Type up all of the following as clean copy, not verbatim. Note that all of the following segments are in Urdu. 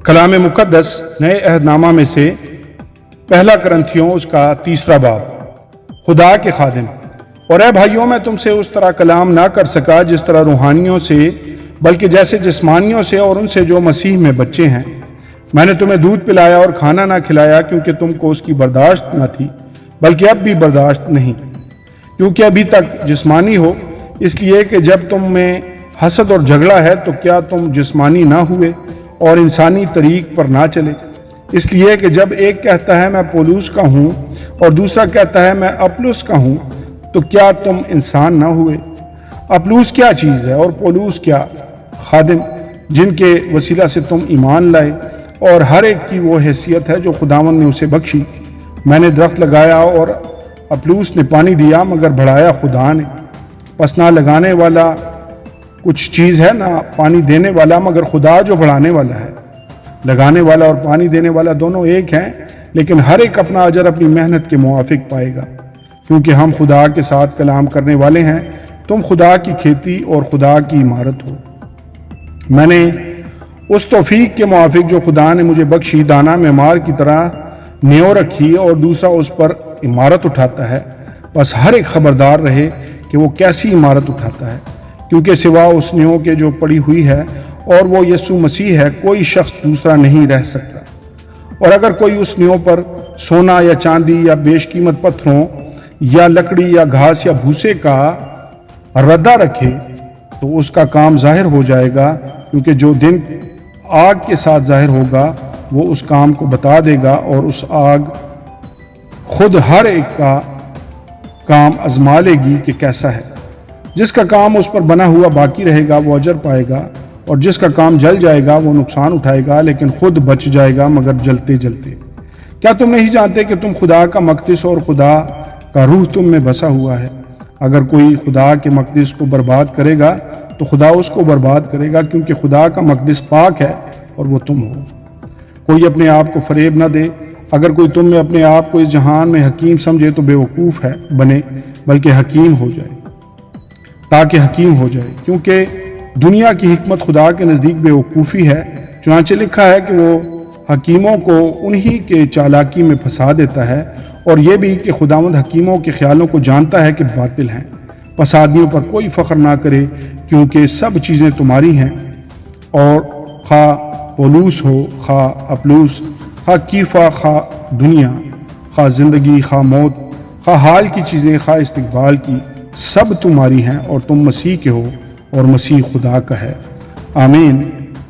کلام مقدس نئے عہد نامہ میں سے پہلا کرنتھیوں اس کا 3 باب۔ خدا کے خادم، اور اے بھائیوں، میں تم سے اس طرح کلام نہ کر سکا جس طرح روحانیوں سے، بلکہ جیسے جسمانیوں سے، اور ان سے جو مسیح میں بچے ہیں۔ میں نے تمہیں دودھ پلایا اور کھانا نہ کھلایا، کیونکہ تم کو اس کی برداشت نہ تھی، بلکہ اب بھی برداشت نہیں، کیونکہ ابھی تک جسمانی ہو، اس لیے کہ جب تم میں حسد اور جھگڑا ہے تو کیا تم جسمانی نہ ہوئے اور انسانی طریق پر نہ چلے؟ اس لیے کہ جب ایک کہتا ہے میں پولوس کا ہوں اور دوسرا کہتا ہے میں اپلس کا ہوں، تو کیا تم انسان نہ ہوئے؟ اپلوس کیا چیز ہے اور پولوس کیا؟ خادم، جن کے وسیلہ سے تم ایمان لائے، اور ہر ایک کی وہ حیثیت ہے جو خداوند نے اسے بخشی۔ میں نے درخت لگایا اور اپلوس نے پانی دیا، مگر بڑھایا خدا نے۔ پس نہ لگانے والا کچھ چیز ہے، نہ پانی دینے والا، مگر خدا جو بڑھانے والا ہے۔ لگانے والا اور پانی دینے والا دونوں ایک ہیں، لیکن ہر ایک اپنا اجر اپنی محنت کے موافق پائے گا، کیونکہ ہم خدا کے ساتھ کلام کرنے والے ہیں۔ تم خدا کی کھیتی اور خدا کی عمارت ہو۔ میں نے اس توفیق کے موافق جو خدا نے مجھے بخشی دانا معمار کی طرح نیو رکھی، اور دوسرا اس پر عمارت اٹھاتا ہے۔ بس ہر ایک خبردار رہے کہ وہ کیسی عمارت اٹھاتا ہے، کیونکہ سوا اس نیو کے جو پڑی ہوئی ہے اور وہ یسوع مسیح ہے، کوئی شخص دوسرا نہیں رہ سکتا۔ اور اگر کوئی اس نیو پر سونا یا چاندی یا بیش قیمت پتھروں یا لکڑی یا گھاس یا بھوسے کا ردہ رکھے تو اس کا کام ظاہر ہو جائے گا، کیونکہ جو دن آگ کے ساتھ ظاہر ہوگا وہ اس کام کو بتا دے گا، اور اس آگ خود ہر ایک کا کام آزما لے گی کہ کیسا ہے۔ جس کا کام اس پر بنا ہوا باقی رہے گا وہ اجر پائے گا، اور جس کا کام جل جائے گا وہ نقصان اٹھائے گا، لیکن خود بچ جائے گا، مگر جلتے جلتے۔ کیا تم نہیں جانتے کہ تم خدا کا مقدس اور خدا کا روح تم میں بسا ہوا ہے؟ اگر کوئی خدا کے مقدس کو برباد کرے گا تو خدا اس کو برباد کرے گا، کیونکہ خدا کا مقدس پاک ہے اور وہ تم ہو۔ کوئی اپنے آپ کو فریب نہ دے۔ اگر کوئی تم میں اپنے آپ کو اس جہان میں حکیم سمجھے تو بے وقوف ہے بنے، بلکہ حکیم ہو جائے، تاکہ حکیم ہو جائے، کیونکہ دنیا کی حکمت خدا کے نزدیک بے وقوفی ہے۔ چنانچہ لکھا ہے کہ وہ حکیموں کو انہی کے چالاکی میں پھنسا دیتا ہے، اور یہ بھی کہ خداوند حکیموں کے خیالوں کو جانتا ہے کہ باطل ہیں۔ پس آدمیوں پر کوئی فخر نہ کرے، کیونکہ سب چیزیں تمہاری ہیں، اور خواہ پولوس ہو، خواہ اپلوس، خواہ کیفا، خواہ دنیا، خواہ زندگی، خواہ موت، خواہ حال کی چیزیں، خواہ استقبال کی، سب تمہاری ہیں، اور تم مسیح کے ہو اور مسیح خدا کا ہے۔ آمین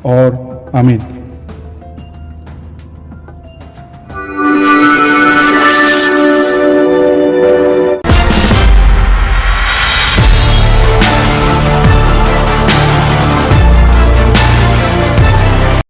اور آمین۔